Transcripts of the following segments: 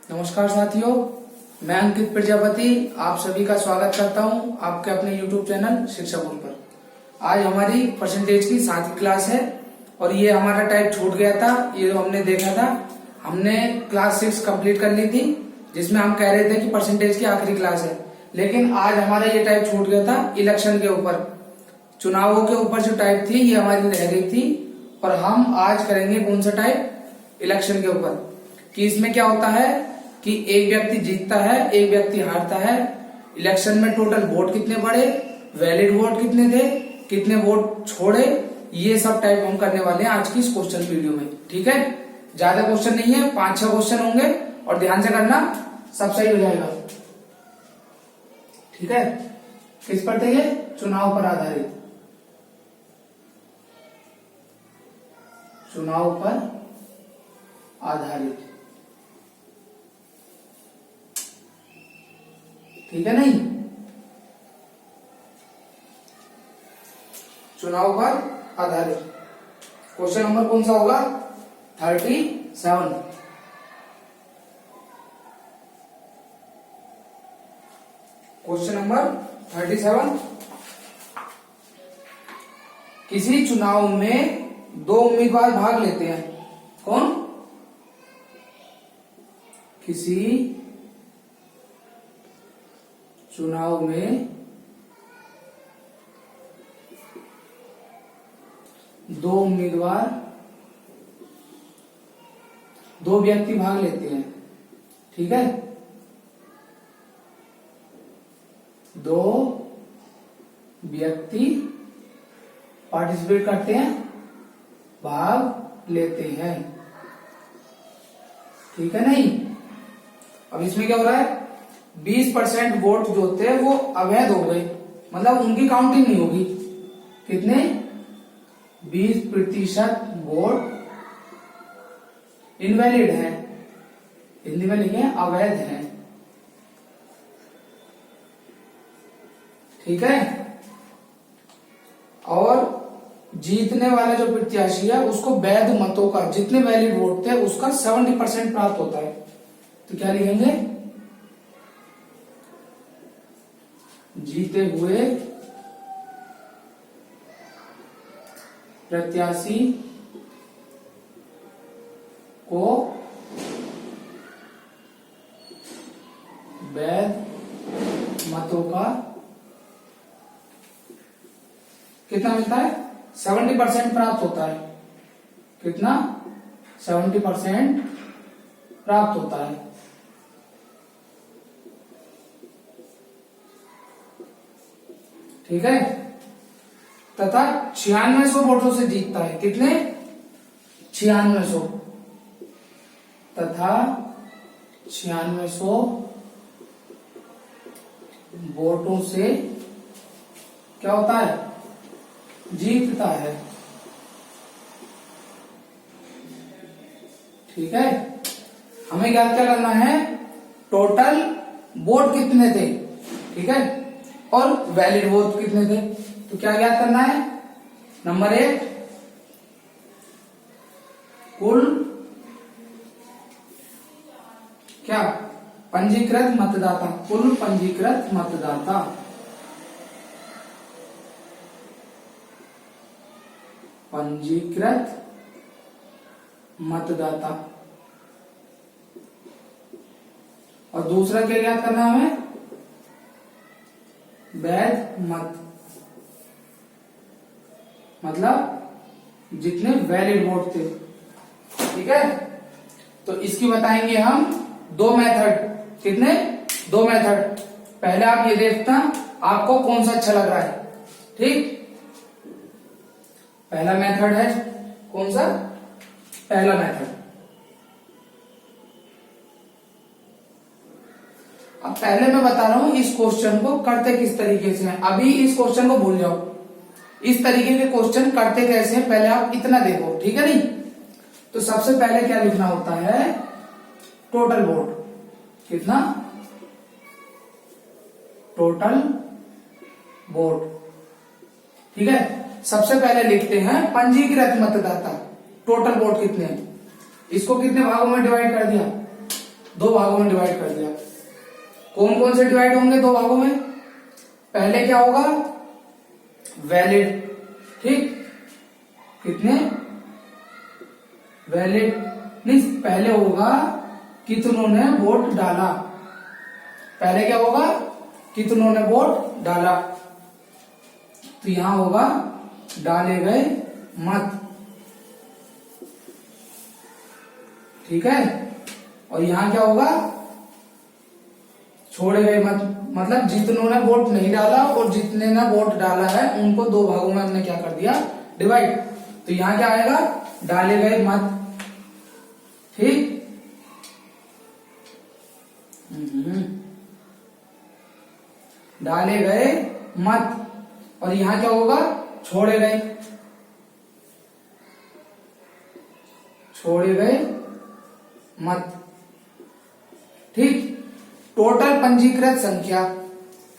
नमस्कार साथियों, मैं अंकित प्रजापति आप सभी का स्वागत करता हूं आपके अपने YouTube चैनल शिक्षा बोल पर। आज हमारी परसेंटेज की 7वीं क्लास है और ये हमारा टाइप छूट गया था। ये जो हमने देखा था, हमने क्लास 6 कंप्लीट कर ली थी जिसमें हम कह रहे थे कि परसेंटेज की आखिरी क्लास है, लेकिन आज हमारा ये टाइप छूट गया था। इलेक्शन के ऊपर, चुनावों के ऊपर जो टाइप थी ये हमारी रह गई थी और हम आज करेंगे कौन सा टाइप, इलेक्शन के ऊपर। कि इसमें क्या होता है कि एक व्यक्ति जीतता है, एक व्यक्ति हारता है। इलेक्शन में टोटल वोट कितने पड़े, वैलिड वोट कितने थे, कितने वोट छोड़े, ये सब टाइप हम करने वाले हैं आज की इस क्वेश्चन वीडियो में। ठीक है, ज्यादा क्वेश्चन नहीं है, 5-6 क्वेश्चन होंगे और ध्यान से करना, सब सही हो जाएगा। ठीक है, किस पर थे ये? चुनाव पर आधारित, चुनाव पर आधारित। ठीक है, नहीं, चुनाव पर आधारित। क्वेश्चन नंबर कौन सा होगा? 37। Question number 37। किसी चुनाव में 2 उम्मीदवार भाग लेते हैं। कौन? किसी चुनाव में 2 उम्मीदवार, 2 व्यक्ति भाग लेते हैं। ठीक है, 2 व्यक्ति पार्टिसिपेट करते हैं, भाग लेते हैं। ठीक है, नहीं। अब इसमें क्या हो रहा है, 20% वोट जो थे वो अवैध हो गए, मतलब उनकी काउंटिंग नहीं होगी। कितने? 20% वोट इनवैलिड है, हिंदी में लिखे अवैध है। ठीक है, और जीतने वाला जो प्रत्याशी है उसको वैध मतों का, जितने वैलिड वोट थे उसका 70% प्राप्त होता है। तो क्या लिखेंगे? जीते हुए प्रत्याशी को वैध मतों का कितना मिलता है? 70% प्राप्त होता है। कितना? 70% प्राप्त होता है। ठीक है, तथा 9600 वोटों से जीतता है। कितने? 9600, तथा 9600 वोटों से क्या होता है? जीतता है। ठीक है, हमें क्या क्या करना है? टोटल वोट कितने थे, ठीक है, और वैलिड वोट कितने थे। तो क्या ज्ञात करना है? नंबर 1, कुल क्या? पंजीकृत मतदाता, कुल पंजीकृत मतदाता। पंजीकृत मतदाता। और दूसरा क्या ज्ञात करना है हमें? वैध मत, मतलब जितने वैलिड वोट थे। ठीक है, तो इसकी बताएंगे हम 2 मेथड। कितने? 2 मेथड। पहले आप ये देखना आपको कौन सा अच्छा लग रहा है। ठीक, पहला मेथड है कौन सा? पहला मेथड। अब पहले मैं बता रहा हूं इस क्वेश्चन को करते किस तरीके से हैं। अभी इस क्वेश्चन को भूल जाओ, इस तरीके के क्वेश्चन करते कैसे हैं पहले आप इतना देखो। ठीक है, नहीं तो सबसे पहले क्या लिखना होता है? Total vote. कितना? Total vote. ठीक है, सबसे पहले लिखते हैं पंजीकृत मतदाता, टोटल वोट कितने हैं, इसको कितने भागों में डिवाइड कर दिया? दो भागों में डिवाइड कर दिया। कौन कौन से डिवाइड होंगे दो भागों में? पहले क्या होगा? वैलिड, ठीक, कितने वैलिड, नहीं पहले होगा कितनों ने वोट डाला। पहले क्या होगा? कितनों ने वोट डाला, तो यहां होगा डाले गए मत, ठीक है। और यहां क्या होगा? छोड़े गए मत, मतलब जितनों ने वोट नहीं डाला और जितने ने वोट डाला है उनको दो भागों में हमने क्या कर दिया? डिवाइड। तो यहां क्या आएगा? डाले गए मत, ठीक। डाले गए मत, और यहां क्या होगा? छोड़े गए, छोड़े गए मत, ठीक। टोटल पंजीकृत संख्या,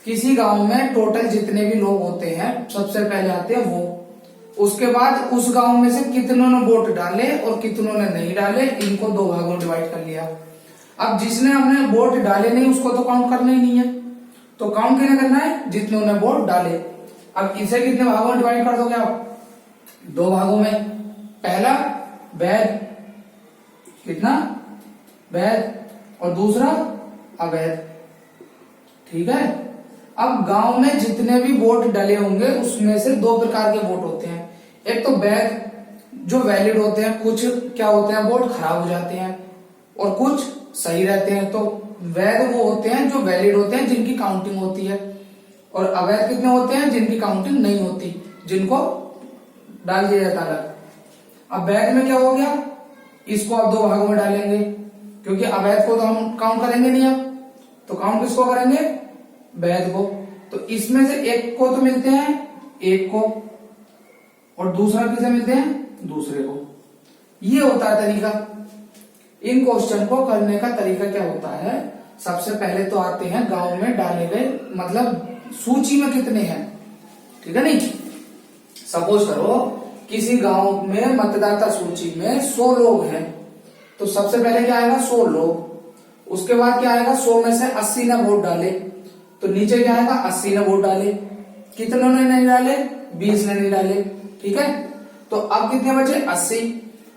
किसी गांव में टोटल जितने भी लोग होते हैं सबसे पहले आते हैं वो, उसके बाद उस गांव में से कितनों ने वोट डाले और कितनों ने नहीं डाले, इनको दो भागों में डिवाइड कर लिया। अब जिसने अपने वोट डाले नहीं उसको तो काउंट करना ही नहीं है, तो काउंट कितने करना है? जितनों ने वोट डाले। अब इसे कितने भागों में डिवाइड कर दोगे आप? दो भागों में। पहला वैध, कितना? वैध, और दूसरा अवैध, ठीक है। अब गांव में जितने भी वोट डले होंगे उसमें से दो प्रकार के वोट होते हैं। एक तो वैध, जो वैलिड होते हैं, कुछ क्या होते हैं वोट खराब हो जाते हैं और कुछ सही रहते हैं। तो वैध वो होते हैं जो वैलिड होते हैं, जिनकी काउंटिंग होती है, और अवैध कितने होते हैं? जिनकी काउंटिंग नहीं होती, जिनको डाल दिया जाता है। अब वैध में क्या हो गया? इसको आप दो भागों में डालेंगे, क्योंकि अवैध को तो हम काउंट करेंगे नहीं अब, तो काउंट किसको करेंगे? वैध को। तो इसमें से एक को तो मिलते हैं एक को, और दूसरा किसे मिलते हैं? दूसरे को। ये होता है तरीका। इन क्वेश्चन को करने का तरीका क्या होता है? सबसे पहले तो आते हैं गांव में डाले गए, मतलब सूची में कितने हैं, ठीक है। नहीं, सपोज करो किसी गांव में मतदाता सूची में 100 लोग हैं, तो सबसे पहले क्या आएगा? 100 लोग। उसके बाद क्या आएगा? 100 में से 80 ने वोट डाले, तो नीचे क्या आएगा? 80 ने वोट डाले। कितनों ने नहीं डाले? 20 ने नहीं डाले, ठीक है। तो अब कितने बचे? 80।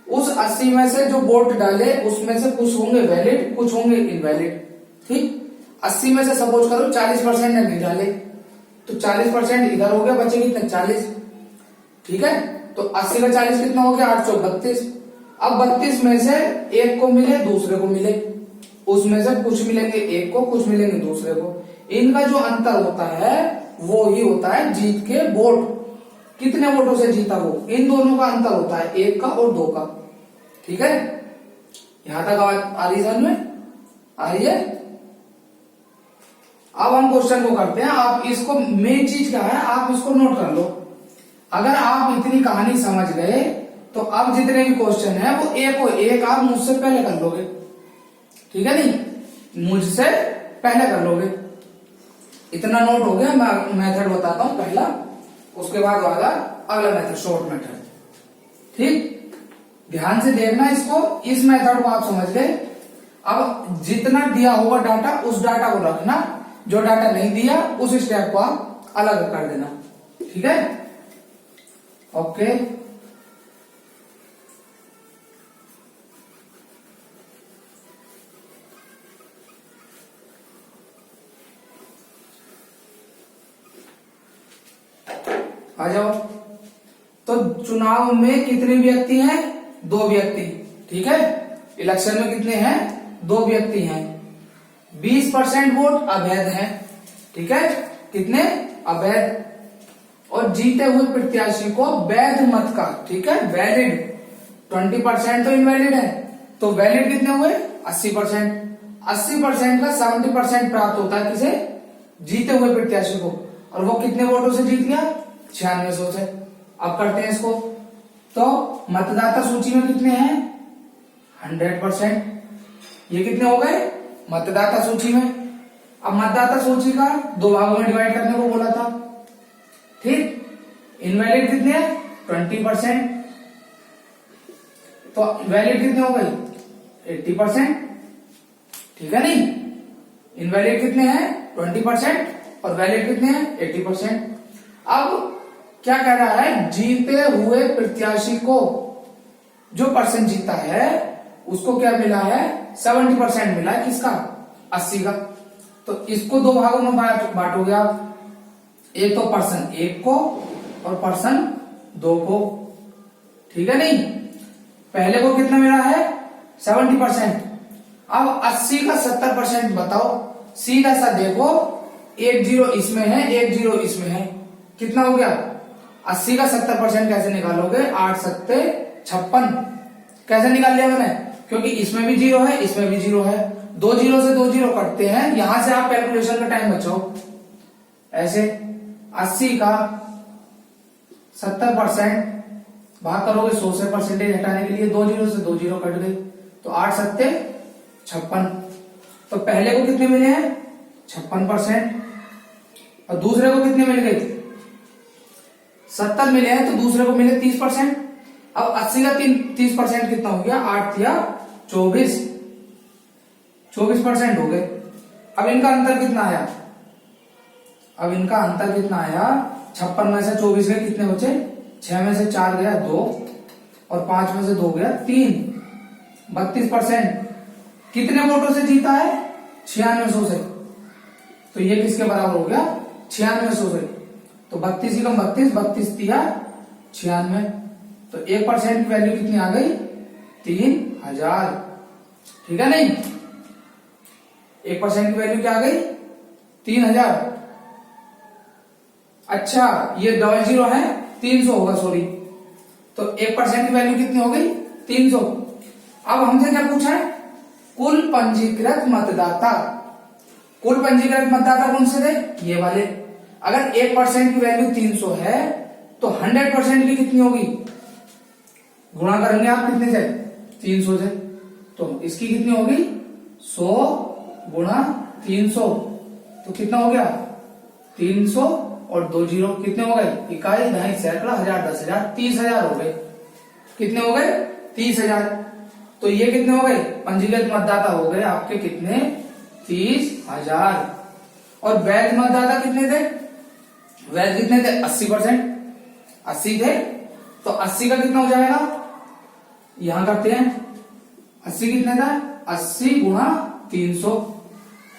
उस 80 में से जो वोट डाले उसमें से कुछ होंगे वैलिड, कुछ होंगे इनवैलिड, ठीक। 80 में से सपोज करो 40% ने नहीं डाले, तो 40% इधर हो गया, बचे कितने? 40, ठीक है। तो 80 का 40 कितना हो गया? 832। अब 32 में से एक को मिले, दूसरे को मिले, उसमें से कुछ मिलेंगे एक को, कुछ मिलेंगे दूसरे को। इनका जो अंतर होता है वो ही होता है जीत के वोट, कितने वोटों से जीता वो, इन दोनों का अंतर होता है, एक का और दो का, ठीक है। यहां तक आ रही समझ में? आ रही है? अब हम क्वेश्चन को करते हैं। आप इसको, मेन चीज क्या है, आप इसको नोट कर लो। अगर आप इतनी कहानी समझ गए तो अब जितने भी क्वेश्चन है वो एक को एक आप मुझसे पहले कर लोगे, ठीक है। नहीं, मुझसे पहले कर लोगे। इतना नोट हो गया। मैं मेथड बताता हूं पहला, उसके बाद वाला अगला मेथड, शॉर्ट मेथड, ठीक। ध्यान से देखना इसको, इस मेथड को आप समझ गए। अब जितना दिया होगा डाटा, उस डाटा को रखना, जो डाटा नहीं दिया उस स्टेप को आप अलग कर देना, ठीक है। ओके, आ जाओ। तो चुनाव में कितने व्यक्ति हैं? 2 व्यक्ति, ठीक है। इलेक्शन में कितने हैं? 2 व्यक्ति हैं। 20% वोट अवैध हैं, ठीक है। कितने? अवैध। और जीते हुए प्रत्याशी को वैध मत का, ठीक है, वैलिड 20% तो इनवैलिड है, तो वैलिड कितने हुए? 80%। 80% का 70% प्राप्त होता है किसे? जीते हुए प्रत्याशी को। और वो कितने वोटों से जीत गया? 9600 से। अब करते हैं इसको। तो मतदाता सूची में कितने हैं? 100%। ये कितने हो गए मतदाता सूची में? अब मतदाता सूची का 2 भागों में डिवाइड करने को बोला था, ठीक। इनवैलिड कितने हैं? 20%। तो वैलिड कितने हो गए? 80%, ठीक है नहीं। इनवैलिड कितने हैं 20% और वैलिड कितने हैं 80%। अब क्या कह रहा है, जीते हुए प्रत्याशी को जो परसेंट जीता है उसको क्या मिला है 70% मिला है, किसका 80 का। तो इसको दो भागों में बांटोगे आप, एक तो पर्सन 1 को और पर्सन 2 को, ठीक है नहीं। पहले को कितना मिला है 70%। अब 80 का 70% बताओ, सीधा सा देखो, 1 0 इसमें है 1 0 इसमें है, कितना हो गया 80 का 70% कैसे निकालोगे, 8 सत्ते 56। कैसे निकाल लिया मैंने, क्योंकि इसमें भी 0 है इसमें भी 0 है, 2 0 से 2 0 कटते हैं, यहां से आप कैलकुलेशन का टाइम बचाओ। ऐसे 80 का 70% भाग करोगे 100 से, परसेंटेज हटाने के लिए 2 0 से 2 0 कट गई, तो 8 सत्ते 56। तो पहले को कितने मिले हैं 56% और दूसरे को कितने मिल गए 70 मिले हैं, तो दूसरे को मिले 30%। अब 80 का 30% कितना हो गया, 8 या 24% हो गए। अब इनका अंतर कितना आया, अब इनका अंतर कितना आया, 56 में से 24 गए, कितने बचे 6 में से 4 गया 2 और 5 में से 2 गया 3, 32%। कितने वोटों से जीता है 9600 से, तो ये किसके बराबर हो गया 9600 से। तो 32 कम 32 तिया 96, तो 1% की वैल्यू कितनी आ गई 3000, ठीक है नहीं। 1% की वैल्यू क्या आ गई 3000। अच्छा ये 00 है 300 होगा, सॉरी, तो 1% की वैल्यू कितनी हो गई 300। अब हमसे क्या पूछा है, कुल पंजीकृत मतदाता, कुल पंजीकृत मतदाता कौन से थे ये वाले। अगर 1% की वैल्यू 300 है तो 100% की कितनी होगी, गुणा करेंगे आप कितने से 300 से, तो इसकी कितनी होगी 100 गुणा 300, तो कितना हो गया 300 और 2 0 कितने हो गए, इकाई दहाई सैकड़ा हजार 10,000 30,000 हो गए। कितने हो गए 30,000। तो ये कितने हो गए पंजीकृत मतदाता हो गए आपके कितने 30,000। और वैध मतदाता कितने थे, वैध कितने थे 80%, 80 थे, तो 80 का कितना हो जाएगा, यहां करते हैं 80 कितने था 80 गुणा 300,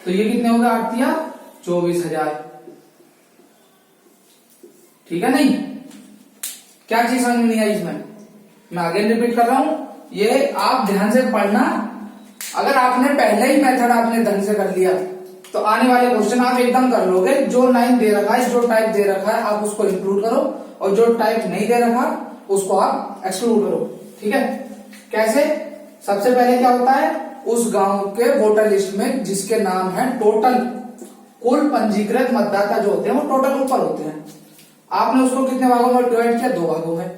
तो ये कितने हो गए 8 या 24,000, ठीक है नहीं। क्या चीज समझ में नहीं आई इसमें, मैं आगे रिपीट कर रहा हूं, ये आप ध्यान से पढ़ना। अगर आपने पहले ही मेथड आपने ढंग से कर लिया तो आने वाले क्वेश्चन आप एकदम कर लोगे। जो लाइन दे रखा है, जो टाइप दे रखा है आप उसको इंक्लूड करो, और जो टाइप नहीं दे रखा उसको आप एक्सक्लूड करो, ठीक है। कैसे, सबसे पहले क्या होता है, उस गांव के वोटर लिस्ट में जिसके नाम है टोटल, कुल पंजीकृत मतदाता जो होते हैं वो टोटल ऊपर होते हैं। आपने उसको कितने भागों में डिवाइड किया, 2 भागों में,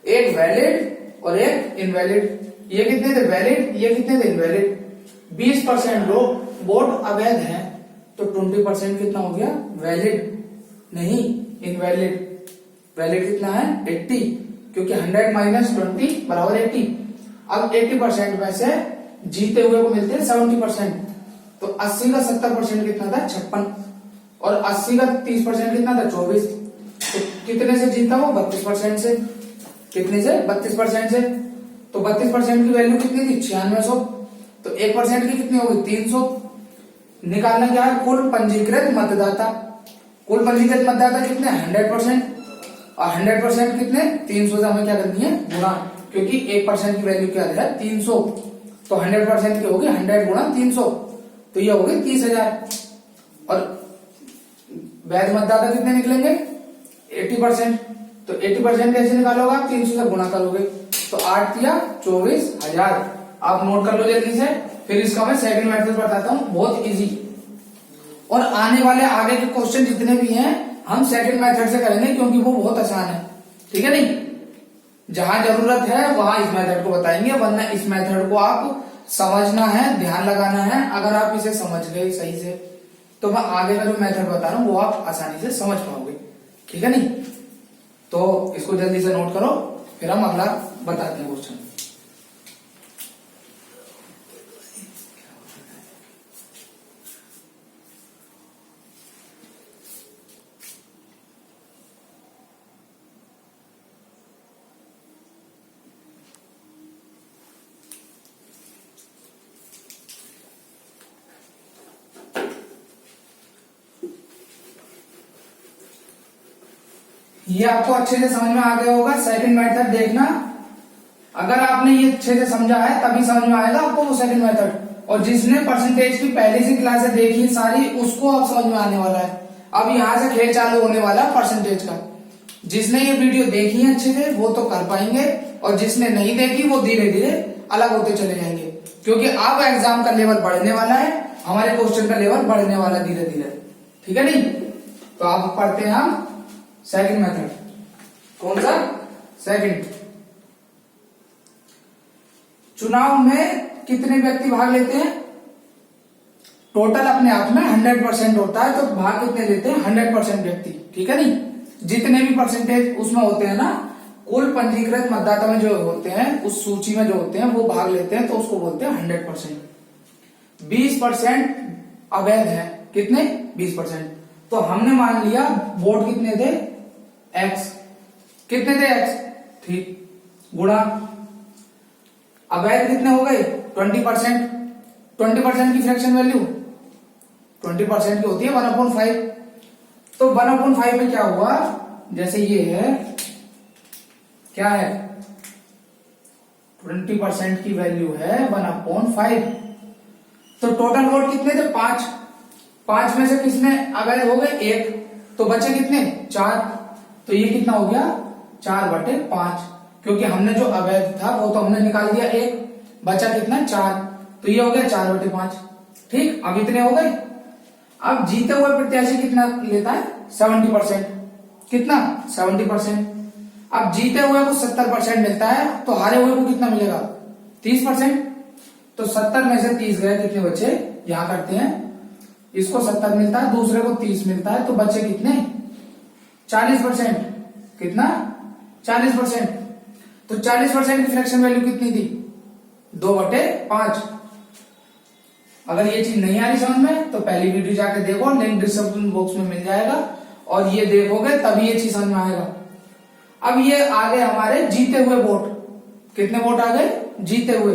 एक वैलिड और एक इनवैलिड। ये कितने थे वैलिड, ये कितने थे इनवैलिड। 20% लोग वोट अवैध हैं, तो 20% कितना हो गया वैलिड, नहीं इनवैलिड। वैलिड कितना है 80, क्योंकि 100 माइनस 20 बराबर 80। अब 80% में से जीते हुए को मिलते हैं 70%, तो 80 का 70% कितना था 56, और 80 का 30% कितना था 24। तो कितने से जीता वो 32% से, कितने से 32% से, तो 32% की वैल्यू कितनी थी 9600, तो 1% की कितनी होगी 300। निकालना क्या है, कुल पंजीकृत मतदाता, कुल पंजीकृत मतदाता कितने 100%, और 100% कितने 300 से हमें क्या करनी है गुणा, क्योंकि 1% की वैल्यू क्या है 300, तो 100% की होगी 100 गुणा 300, तो ये होगी 30,000। और वैध मतदाता कितने निकलेंगे 80%, तो 80% कैसे निकालोगे आप 300 से गुणा करोगे, तो 8 या 24,000। आप नोट कर लो जल्दी से, फिर इसका मैं सेकंड मेथड बताता हूं, बहुत इजी। और आने वाले आगे के क्वेश्चन जितने भी हैं हम सेकंड मेथड से करेंगे, क्योंकि वो बहुत आसान है, ठीक है नहीं। जहां जरूरत है वहां इस मेथड को बताएंगे, वरना इस मेथड को आप समझना है, ध्यान लगाना है। अगर आप इसे समझ गए सही से तो मैं आगे का जो मेथड बता रहा हूं वो आप आसानी से समझ पाओगे, ठीक है नहीं। तो इसको जल्दी से नोट करो, फिर हम अगला बताते हैं क्वेश्चन। ये आपको अच्छे से समझ में आ गया होगा। सेकंड मेथड देखना, अगर आपने ये अच्छे से समझा है तभी समझ में आएगा आपको वो सेकंड मेथड। और जिसने परसेंटेज की पहली सी क्लासें देखी सारी, उसको अब समझ में आने वाला है। अब यहाँ से खेल चालू होने वाला है परसेंटेज का। जिसने ये वीडियो देखी है अच्छे से वो तो कर पाएंगे, और जिसने नहीं देखी वो धीरे धीरे अलग होते चले जाएंगे, क्योंकि अब एग्जाम का लेवल बढ़ने वाला है, हमारे क्वेश्चन का लेवल बढ़ने वाला धीरे धीरे। ठीक है नहीं? तो आप पढ़ते हैं हम सेकंड मेथड। कौन सा? सेकंड। चुनाव में कितने व्यक्ति भाग लेते हैं? टोटल अपने आप में 100% होता है, तो भाग कितने लेते हैं? 100% व्यक्ति। ठीक है नहीं? जितने भी परसेंटेज उसमें होते हैं ना, कुल पंजीकृत मतदाता में जो होते हैं, उस सूची में जो होते हैं वो भाग लेते हैं, तो उसको बोलते हैं 100%। 20% अवैध है। कितने? 20%। तो हमने मान लिया वोट कितने थे? X। कितने थे X? ठीक, गुणा अवैध कितने हो गए? 20%। 20% की फ्रैक्शन वैल्यू 20% की होती है 1/5। तो 1/5 में क्या हुआ? जैसे ये है, क्या है? 20% की वैल्यू है 1/5। तो टोटल वोट कितने थे? 5। 5 में से किसने अवैध हो गए? 1। तो बचे कितने? 4। तो ये कितना हो गया? 4/5, क्योंकि हमने जो अवैध था वो तो हमने निकाल दिया 1, बचा कितना? 4। तो ये हो गया 4/5। ठीक, अब इतने हो गए। अब जीते हुए प्रत्याशी कितना लेता है? 70%। कितना? 70%। अब जीते हुए को 70% मिलता है, तो हारे हुए को कितना मिलेगा? 30%। तो 70 में से 30 गए, कितने बचे? यहां करते हैं, इसको 70 मिलता है, दूसरे को 30 मिलता है, तो बचे कितने? 40%। कितना? 40%। तो 40% की फ्रैक्शन वैल्यू कितनी थी? 2/5। अगर ये चीज नहीं आ रही समझ में तो पहली वीडियो जाके देखो, लिंक डिस्क्रिप्शन बॉक्स में मिल जाएगा, और ये देखोगे तभी ये चीज समझ में आएगा। अब ये आ गए हमारे जीते हुए वोट। कितने वोट आ गए? जीते हुए।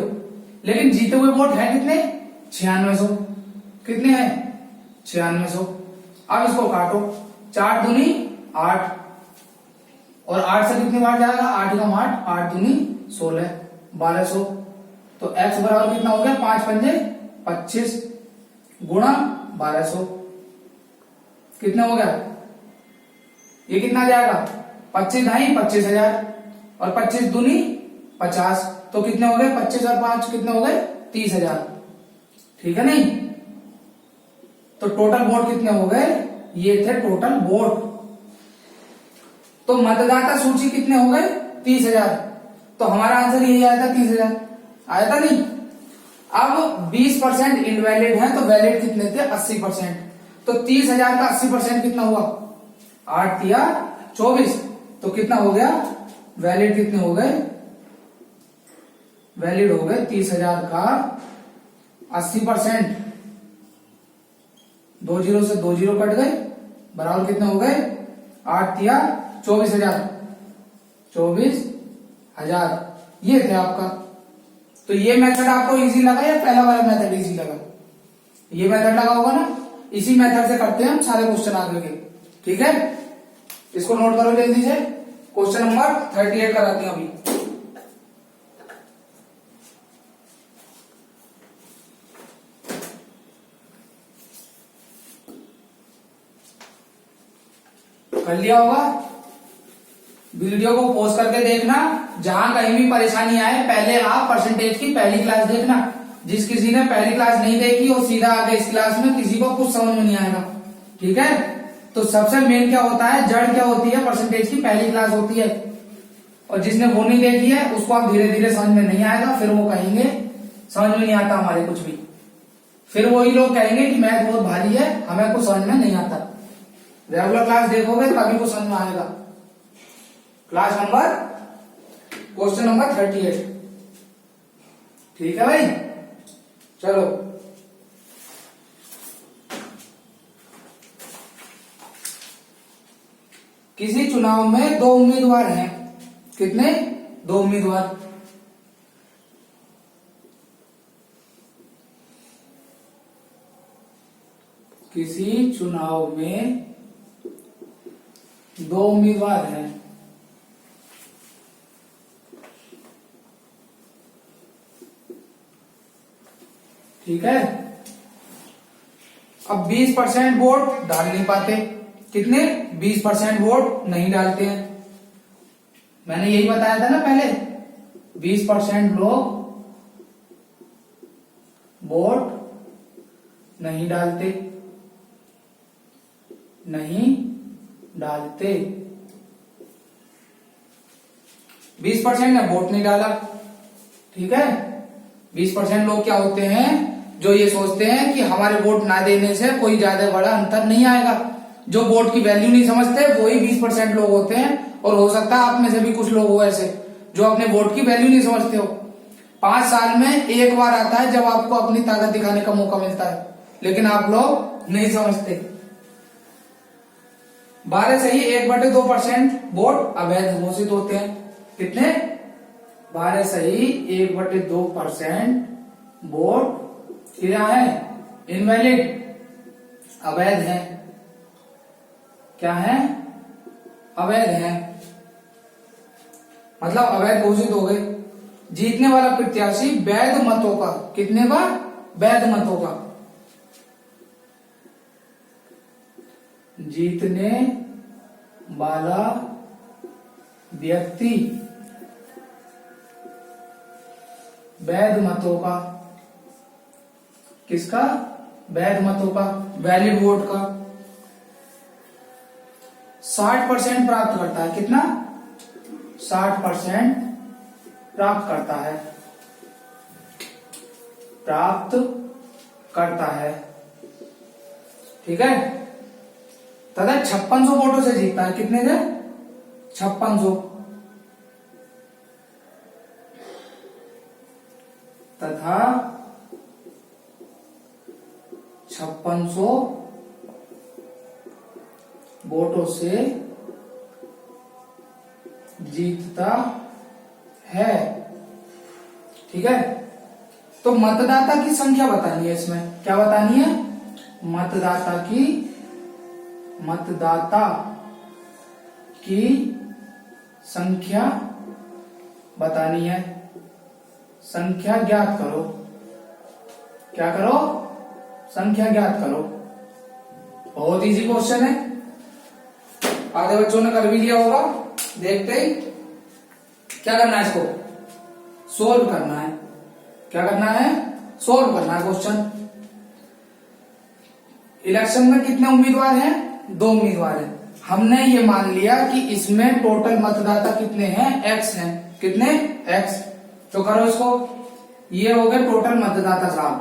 लेकिन जीते हुए वोट है कितने? 9600। कितने हैं? 9600। अब इसको काटो, 4 दूनी 8, और 8 से कितनी बार जाएगा? 8 का 8, 8 दूनी 16, 1200। तो x बराबर कितना हो गया? 5 पंजे 25 गुणा 1200। कितना हो गया? ये कितना जाएगा? 25 ढाई 25,000, और 25 दूनी 50। तो कितने हो गए? 25 और 5 कितने हो गए? 30,000। ठीक है नहीं? तो टोटल वोट कितने हो गए? ये थे टोटल वोट। तो मतदाता सूची कितने हो गए? 30,000। तो हमारा आंसर यही आया था, 30,000 आया था नहीं? अब 20% इनवैलिड है, तो वैलिड कितने थे? 80%। तो 30,000 का 80% कितना हुआ? 8 या 24। तो कितना हो गया? वैलिड कितने हो गए? वैलिड हो गए 30,000 का 80%। 2 जीरो से 2 जीरो कट गए, बराबर कितने हो गए? 8 या 24,000। 24,000 ये थे आपका। तो ये मेथड आपको इजी लगा या पहला वाला मेथड इजी लगा? ये मेथड लगा होगा ना? इसी मेथड से करते हैं हम सारे क्वेश्चन आगे के। ठीक है, इसको नोट करो जल्दी से। क्वेश्चन नंबर 38 कराते हैं अभी। कर लिया होगा? वीडियो को पॉज करके देखना, जहां कहीं भी परेशानी आए पहले आप परसेंटेज की पहली क्लास देखना। जिस किसी ने पहली क्लास नहीं देखी वो सीधा आगे इस क्लास में किसी को कुछ समझ में नहीं आएगा। ठीक है, तो सबसे मेन क्या होता है, जड़ क्या होती है? परसेंटेज की पहली क्लास होती है। और जिसने वो नहीं देखी है उसको आप धीरे धीरे समझ में नहीं आएगा, फिर वो कहेंगे समझ में नहीं आता हमारे कुछ भी। फिर वही लोग कहेंगे कि मैथ बहुत भारी है, हमें कुछ समझ में नहीं आता। रेगुलर क्लास देखोगे तभी को समझ में आएगा। Class number question number 38। ठीक है भाई, चलो। किसी चुनाव में 2 उम्मीदवार हैं। कितने? 2 उम्मीदवार। किसी चुनाव में दो उम्मीदवार हैं। ठीक है। अब 20% वोट डाल नहीं पाते। कितने? 20% वोट नहीं डालते हैं। मैंने यही बताया था ना पहले, 20% लोग वोट नहीं डालते, नहीं डालते। 20% ने वोट नहीं डाला। ठीक है। 20% लोग क्या होते हैं, जो ये सोचते हैं कि हमारे वोट ना देने से कोई ज्यादा बड़ा अंतर नहीं आएगा। जो वोट की वैल्यू नहीं समझते वही 20% लोग होते हैं। और हो सकता है आप में से भी कुछ लोग हो ऐसे जो अपने वोट की वैल्यू नहीं समझते हो। 5 साल में एक बार आता है जब आपको अपनी ताकत दिखाने का मौका मिलता है, लेकिन आप लोग नहीं समझते। 12 से ही 1/2% वोट अवैध घोषित होते हैं। कितने? 12 से ही 1/2% वोट क्या है? इनवैलिड, अवैध है। क्या है? अवैध है, मतलब अवैध घोषित हो गए। जीतने वाला प्रत्याशी वैध मतों का, कितने का? वैध मतों का। जीतने वाला व्यक्ति वैध मतों का, किसका? वैध मतों का, वैलिड वोट का 60% प्राप्त करता है। कितना? 60% प्राप्त करता है, प्राप्त करता है। ठीक है। तथा 5600 वोटों से जीतता है। कितने से? 5600। तथा 5600 वोटों से जीतता है। ठीक है। तो मतदाता की संख्या बतानी है इसमें। क्या बतानी है? मतदाता की संख्या बतानी है। संख्या ज्ञात करो। क्या करो? संख्या ज्ञात करो। बहुत इजी क्वेश्चन है, आधे बच्चों ने कर भी लिया होगा। देखते ही क्या करना है, इसको सोल्व करना है। क्या करना है? सोल्व करना है क्वेश्चन। इलेक्शन में कितने उम्मीदवार हैं? 2 उम्मीदवार हैं। हमने ये मान लिया कि इसमें टोटल मतदाता कितने हैं? X हैं। कितने? X। तो करो इसको। ये हो गए टोटल मतदाता साहब।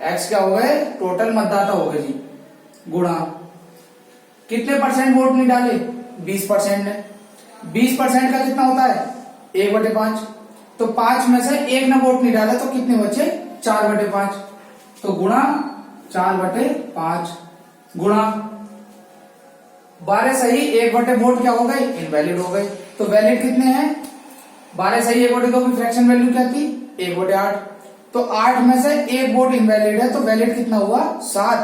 X क्या हो गए? टोटल मतदाता हो गए जी, गुणा कितने परसेंट वोट नहीं डाले? 20% ने। 20% का कितना होता है? 1/5। तो 5 में से 1 ने वोट नहीं डाला तो कितने बचे? 4/5। तो गुणा 4/5 गुणा 12 सही 1/2 वोट क्या हो गए? इनवैलिड हो गए। तो वैलिड कितने हैं? 12 सही 1/2 की फ्रैक्शन वैल्यू क्या थी? 1/8। तो 8 में से 1 वोट इनवैलिड है, तो वैलिड कितना हुआ? 7।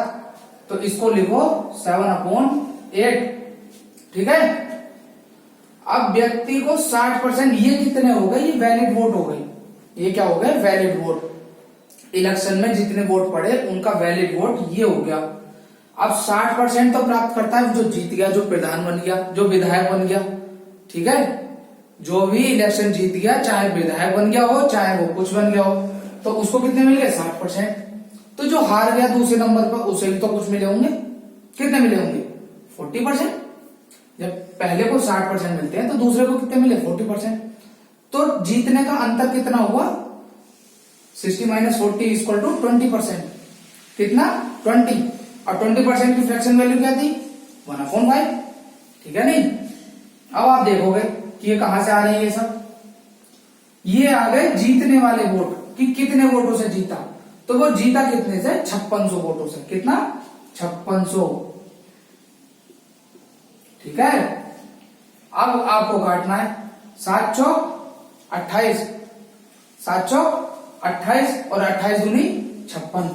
तो इसको लिखो 7/8। ठीक है। अब व्यक्ति को 60%, ये कितने हो गए? ये वैलिड वोट हो गई। ये क्या हो गए? Valid vote. इलेक्शन में जितने वोट पड़े उनका वैलिड वोट ये हो गया। अब 60% तो प्राप्त करता है जो जीत गया, जो प्रधान बन गया, जो विधायक बन गया। ठीक है। जो भी इलेक्शन जीत गया, चाहे विधायक बन गया हो चाहे वो कुछ बन गया हो, तो उसको कितने मिल गए? 60%। तो जो हार गया दूसरे नंबर पर उसे भी तो कुछ मिले होंगे। कितने मिले होंगे? 40%। जब पहले को 60% मिलते हैं तो दूसरे को कितने मिले? 40%। तो जीतने का अंतर कितना हुआ? 60 - 40 = 20%। कितना? 20। और 20% की फ्रैक्शन वैल्यू क्या थी? 1/5। ठीक है नहीं? अब आप देखोगे कि ये कहां से आ रहे हैं। ये सब ये आ गए जीतने वाले वोट कि कितने वोटों से जीता। तो वो जीता कितने से? 5600 वोटों से। कितना? 5600। ठीक है। अब आपको काटना है 7 चौक 28, 7 चौक 28 और 28 दूनी 56।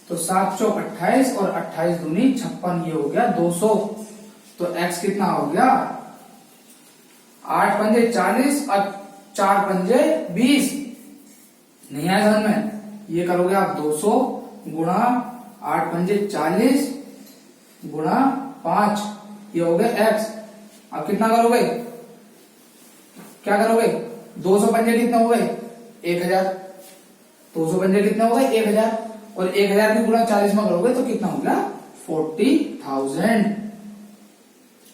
तो 7 चौक 28 और 28 दूनी 56, ये हो गया 200। तो x कितना हो गया, 8 पंजे 40 और 4 पंजे 20। नहीं आया समझ में, ये करोगे आप 200 गुणा 8 पंजे 40 गुणा 5, ये हो गया x। अब कितना करोगे, क्या करोगे, 200 पंजे कितने हो गए 1000, 200 पंजे कितने हो गए 1000, और 1000 की गुणा 40 में करोगे तो कितना हो गया 40,000।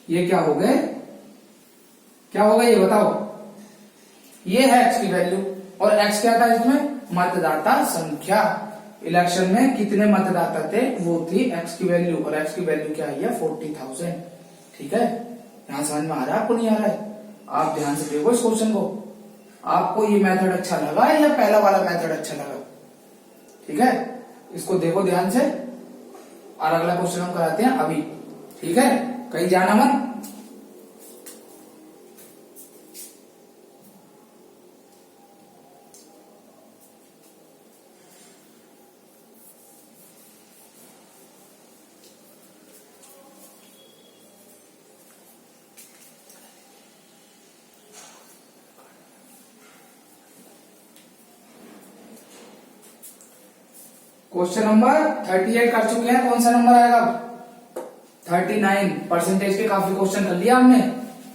ये क्या हो गए, क्या हो गया ये बताओ, ये है x की वैल्यू। और x क्या था इसमें, मतदाता संख्या, इलेक्शन में कितने मतदाता थे वो थी x की वैल्यू, और x की वैल्यू क्या है 40,000। ठीक है, यहां समझ में आ रहा है आपको, नहीं आ रहा है, आप ध्यान से देखो इस क्वेश्चन को। आपको ये मेथड अच्छा लगा या पहला वाला मेथड अच्छा लगा, ठीक है, इसको देखो ध्यान से, और अगला क्वेश्चन हम कराते हैं अभी। ठीक है, कहीं जाना मत। क्वेश्चन नंबर 38 कर चुके हैं, कौन सा नंबर आएगा 39। परसेंटेज के काफी क्वेश्चन कर लिया हमने,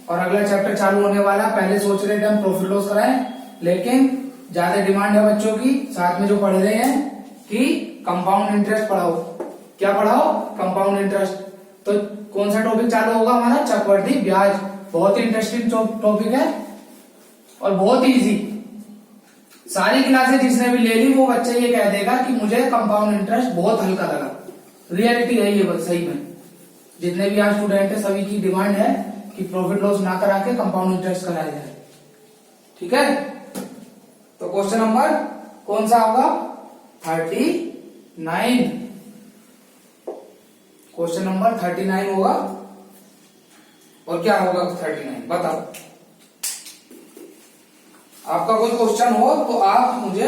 और अगला चैप्टर चालू होने वाला। पहले सोच रहे थे हम प्रॉफिट लॉस कराएं, लेकिन ज्यादा डिमांड है बच्चों की, साथ में जो पढ़ रहे हैं कि कंपाउंड इंटरेस्ट पढ़ाओ। क्या पढ़ाओ, कंपाउंड इंटरेस्ट। तो कौन सा टॉपिक चालू होगा हमारा, चक्रवृद्धि ब्याज। बहुत ही इंटरेस्टिंग टॉपिक है और बहुत इजी। सारी क्लासें जिसने भी ले ली वो बच्चा ये कह देगा कि मुझे कंपाउंड इंटरेस्ट बहुत हल्का लगा। रियलिटी है ये सही में, जितने भी आज स्टूडेंट है सभी की डिमांड है कि प्रॉफिट लॉस ना करा के कंपाउंड इंटरेस्ट कराया जाए। ठीक है, तो क्वेश्चन नंबर कौन सा होगा 39। क्वेश्चन नंबर 39 होगा। और क्या होगा 39 बताओ। आपका कोई क्वेश्चन हो तो आप मुझे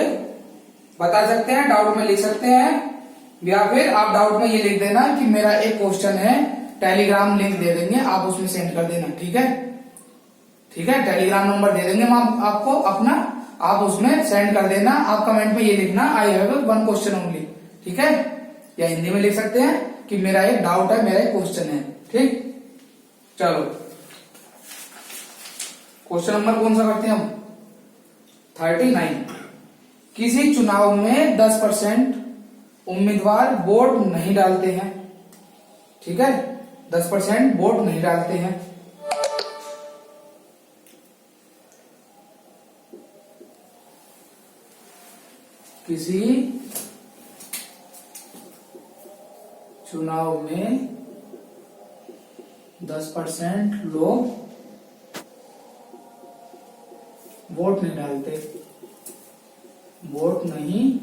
बता सकते हैं, डाउट में लिख सकते हैं, या फिर आप डाउट में ये लिख देना कि मेरा एक क्वेश्चन है, टेलीग्राम लिंक दे देंगे, आप उसमें सेंड कर देना। ठीक है, ठीक है, टेलीग्राम नंबर दे देंगे हम आपको अपना, आप उसमें सेंड कर देना। आप कमेंट में ये लिखना I have one question only. ठीक है, या हिंदी में लिख सकते हैं कि मेरा एक डाउट है, मेरा एक क्वेश्चन है। ठीक, चलो क्वेश्चन नंबर कौन सा करते हैं हम 39। किसी चुनाव में 10% उम्मीदवार वोट नहीं डालते हैं। ठीक है, 10% वोट नहीं डालते हैं। किसी चुनाव में 10% लोग वोट नहीं डालते, वोट नहीं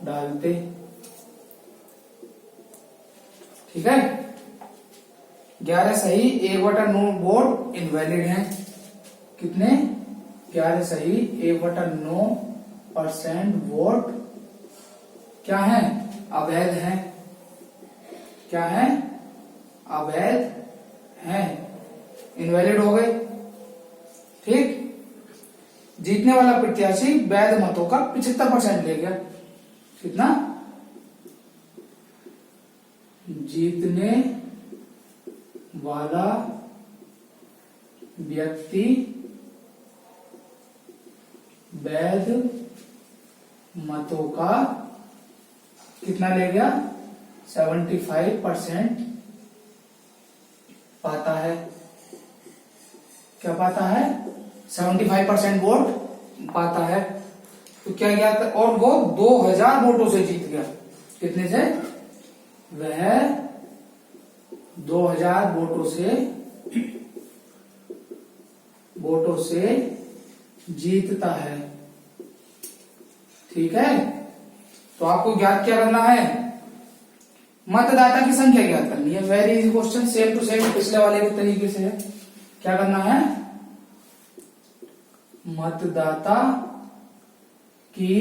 डालते। ठीक है, 11 सही 1/9 वोट इनवैलिड हैं। कितने, 11 सही 1/9% वोट क्या है, अवैध है। क्या है, अवैध है, इनवैलिड हो गए। ठीक, जीतने वाला प्रत्याशी वैध मतों का 75% ले गया। कितना, जीतने वाला व्यक्ति वैध मतों का कितना ले गया 75% पाता है। क्या पाता है, 75% वोट पाता है। तो क्या गया, और वो 2000 वोटों से जीत गया। कितने से, वह 2000 वोटों से जीतता है। ठीक है, तो आपको ज्ञात क्या करना है, मतदाता की संख्या ज्ञात करनी है। Very easy question, same to same पिछले वाले के तरीके से है। क्या करना है, मतदाता की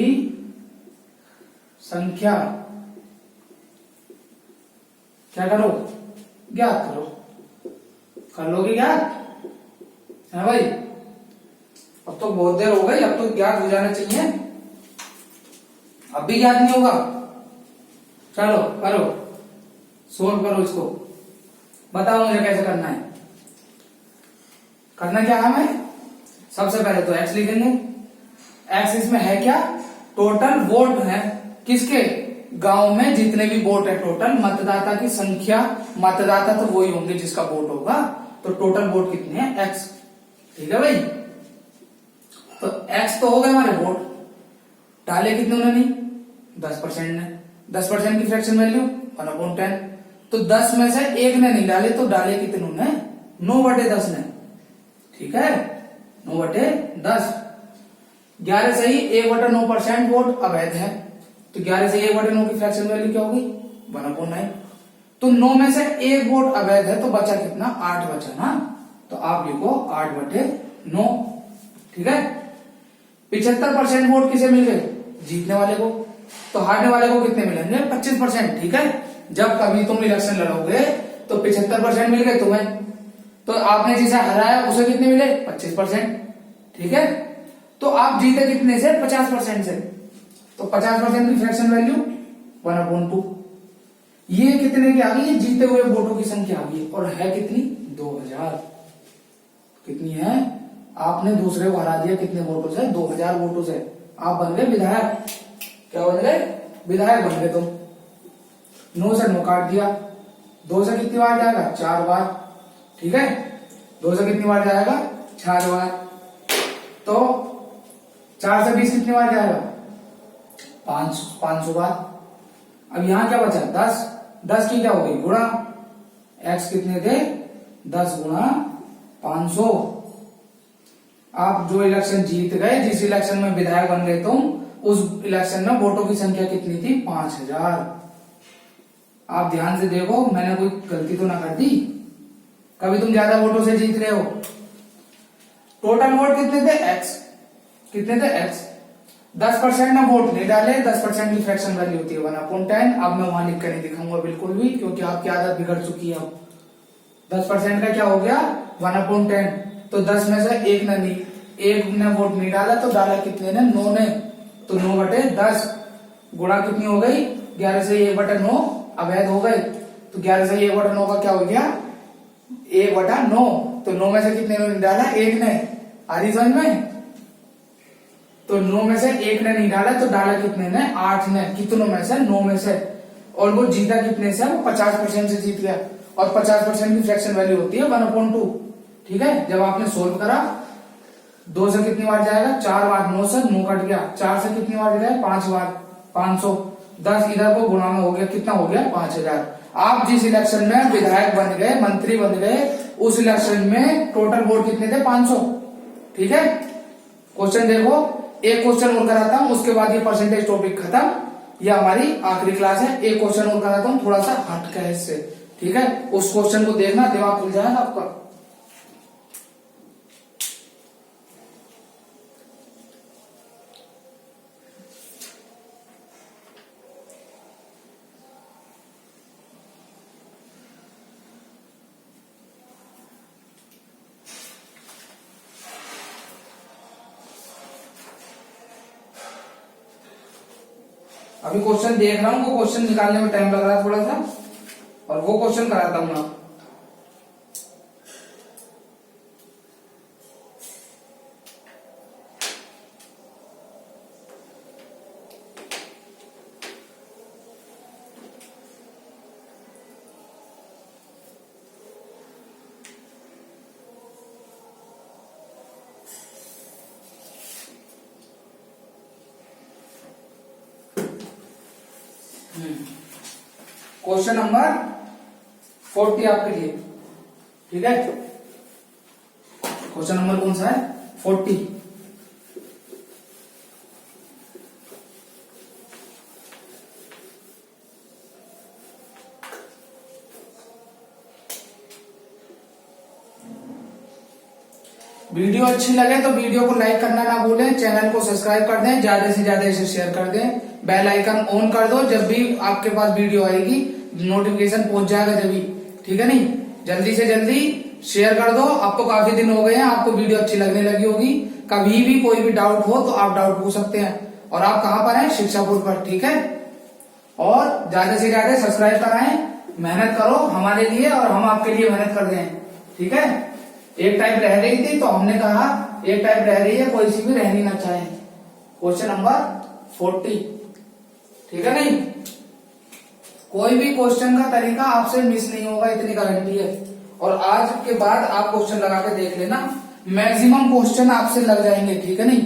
संख्या, क्या करो, ज्ञात करो। कर लोगे ज्ञात है भाई? अब तो बहुत देर हो गई, अब तो ज्ञात हो जाना चाहिए। अब भी ज्ञात नहीं होगा? चलो करो, सोल्व करो इसको, बताओ मुझे कैसे करना है। करना क्या है हमें? सबसे पहले तो एक्स लिखेंगे। एक्स इसमें है क्या? टोटल वोट है किसके? गांव में जितने भी वोट है, टोटल मतदाता की संख्या। मतदाता तो वही होंगे जिसका वोट होगा, तो टोटल वोट कितने हैं? एक्स। ठीक है भाई? तो एक्स तो हो गए हमारे वोट। डाले कितने उन्होंने? 10% ने। 10% की फ्रैक्शन वैल्यू 1/10। तो 10 में से एक ने नहीं डाले, तो डाले कितने ने? 9/10 ने। ठीक है, 9/10। 11 से ही 1/9% वोट अवैध है, तो 11 से 1/9 की फ्रैक्शन वैल्यू क्या होगी? 1/9। तो 9 में से एक वोट अवैध है, तो बचा कितना? 8 बचा ना, तो आप लिखो 8/9। ठीक है? 75% वोट किसे मिल गए? जीतने वाले को। तो हारने वाले को कितने मिलेंगे? 25%। ठीक है? जब कभी तुम इलेक्शन लड़ोगे तो 75% मिल गए तुम्हें, तो आपने जिसे हराया उसे कितने मिले? 25%। ठीक है? तो आप जीते कितने से? 50% से, तो 50% की फ्रैक्शन वैल्यू 1/2। ये कितने की आ गई? ये जीते हुए वोटों की संख्या आ गई, और है कितनी? 2000। कितनी है? आपने दूसरे को हरा दिया कितने वोटों से? 2000 वोटों से। आप बन गए विधायक। क्या बन गए? विधायक बन गए तुम। 9 से 9 काट दिया। 2 से कितनी बार जाएगा? 4 बार। ठीक है? 2 से कितनी बार जाएगा? 4 बार। तो 4 से 20 कितनी बार जाएगा? 500 बार। अब यहां क्या बचा? 10। 10 की क्या हो गई? गुणा। एक्स कितने थे? 10 गुणा 500। आप जो इलेक्शन जीत गए, जिस इलेक्शन में विधायक बन गए तुम, उस इलेक्शन में वोटों की संख्या कितनी थी? 5000। आप ध्यान से देखो, मैंने कोई गलती तो ना कर दी? कभी तुम ज्यादा वोटों से जीत रहे हो? टोटल वोट कितने थे? एक्स। कितने थे? एक्स। 10% ना वोट नहीं डाले, 10% की फ्रैक्शन वैल्यू होती है 1/10। अब मैं वहां लिख कर नहीं दिखाऊंगा बिल्कुल भी, क्योंकि आपकी आदत बिगड़ चुकी है। अब 10% का क्या हो गया? 1/10। तो 10 में से एक ने वोट नहीं डाला, तो डाला कितने ने? 9 ने। तो 9/10 गुणा कितनी हो गई? 11 से 1/9 अवैध हो गए, तो 11 से 1/9 का क्या हो गया? 1/9। तो 9 में से कितने ने डाला? एक ने। आ रही समझ में? तो 9 में से एक ने नहीं डाला, तो डाला कितने ने? 8 ने। कितनों में से? 9 में से। और वो जीता कितने से? वो 50% से जीत गया, और 50% की फ्रैक्शन वैल्यू होती है 1/2। ठीक है? जब आपने सोल्व करा, 2 से कितनी बार जाएगा? 4 बार। 9 से 9 कट गया। 4 से कितनी बार जाएगा? 5 बार। 500। 10 इधर को गुणा में हो गया, कितना हो गया? 5000। आप जिस इलेक्शन में विधायक बन गए, मंत्री बन गए, उस इलेक्शन में टोटल वोट कितने थे? 500। ठीक है? क्वेश्चन देखो, एक क्वेश्चन और कराता हूं, उसके बाद ये परसेंटेज टॉपिक खत्म। ये हमारी आखिरी क्लास है। एक क्वेश्चन और कराता हूं, थोड़ा सा हटके है इससे। ठीक है? उस क्वेश्चन को देखना, दिमाग खुल जाएगा आपका। अभी क्वेश्चन देख रहा हूं, वो क्वेश्चन निकालने में टाइम लग रहा है थोड़ा सा, और वो क्वेश्चन कराता हूं मैं। क्वेश्चन नंबर 40 आपके लिए। ठीक है? क्वेश्चन नंबर कौन सा है? 40। वीडियो अच्छी लगे तो वीडियो को लाइक करना ना भूलें, चैनल को सब्सक्राइब कर दें, ज्यादा से ज्यादा इसे शेयर कर दें, बेल आइकन ऑन कर दो, जब भी आपके पास वीडियो आएगी नोटिफिकेशन पहुंच जाएगा जब भी। ठीक है नहीं। जल्दी से जल्दी शेयर कर दो। आपको काफी दिन हो गए हैं, आपको वीडियो अच्छी लगने लगी होगी। कभी भी कोई भी डाउट हो तो आप डाउट पूछ सकते हैं। और आप कहाँ पर हैं? शिक्षा बोर्ड पर, ठीक है। और ज्यादा से ज्यादा सब्सक्राइब कराएं, मेहनत करो हमारे लिए और हम आपके लिए मेहनत कर दें, ठीक है। एक टाइप रह रही थी तो हमने कहा एक टाइप रह रही है, कोई सी भी रहनी ना चाहे। क्वेश्चन नंबर 40, ठीक है नहीं। कोई भी क्वेश्चन का तरीका आपसे मिस नहीं होगा, इतनी गारंटी है। और आज के बाद आप क्वेश्चन लगा के देख लेना, मैक्सिमम क्वेश्चन आपसे लग जाएंगे, ठीक है नहीं।